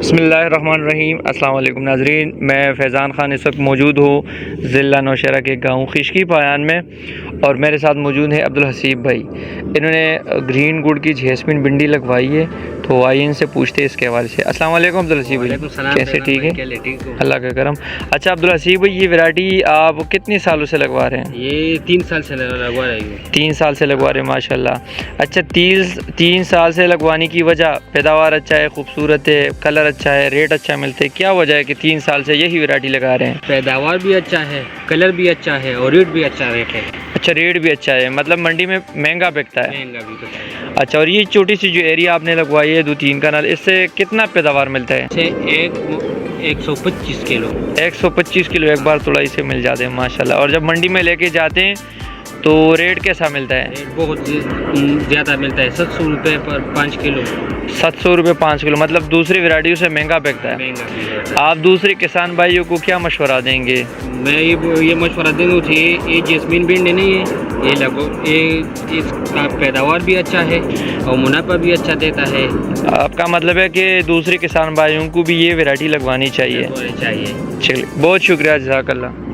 बिस्मिल्लाहिर्रहमानिर्रहीम। अस्सलाम वालेकुम नाज़रीन, मैं फैज़ान ख़ान इस वक्त मौजूद हूँ ज़िला नौशहरा के गांव खिशकी पायान में और मेरे साथ मौजूद है अब्दुल हसीब भाई। इन्होंने ग्रीन गुड़ की जैस्मिन भिंडी लगवाई है, तो आइए इनसे पूछते हैं इसके हवाले से। अस्सलाम वालेकुम अब्दुल हसीब भाई, कैसे? ठीक है, अल्लाह का करम। अच्छा अब्दुल हसीब भाई, ये वैरायटी आप कितने सालों से लगवा रहे हैं? ये 3 साल से लगवा रही हूँ। 3 साल से लगवा रहे हैं, माशाल्लाह। अच्छा, 3 साल से लगवाने की वजह? पैदावार अच्छा है, खूबसूरत है, कलर अच्छा है, रेट अच्छा मिलते है, क्या वजह है कि 3 साल से यही वैरायटी लगा रहे हैं? पैदावार भी अच्छा है, कलर भी अच्छा है और रेट भी अच्छा रेट है। अच्छा, रेट भी अच्छा है, मतलब मंडी में महंगा बिकता है। महंगा भी बिकता है। अच्छा, और ये छोटी सी जो एरिया आपने लगवाई है 2-3 कनाल, इससे कितना पैदावार मिलता है? 125 किलो 125 किलो एक बार तोड़ाई से मिल जाते हैं, माशाल्लाह। और जब मंडी में लेके जाते हैं तो रेट कैसा मिलता है? रेट बहुत ज़्यादा मिलता है, 700 रुपये पर 5 किलो। 700 रुपये 5 किलो, मतलब दूसरी वैरायटियों से महंगा बिकता है। महंगा भी है। आप दूसरे किसान भाइयों को क्या मशवरा देंगे? मैं ये मशवरा दूँगा कि ये जैस्मिन भिंडी नहीं है, ये लगो, ये इसका पैदावार भी अच्छा है और मुनाफा भी अच्छा देता है। आपका मतलब है कि दूसरे किसान भाइयों को भी ये वैरायटी लगवानी चाहिए? चाहिए। चलिए, बहुत शुक्रिया, जज़ाकल्लाह।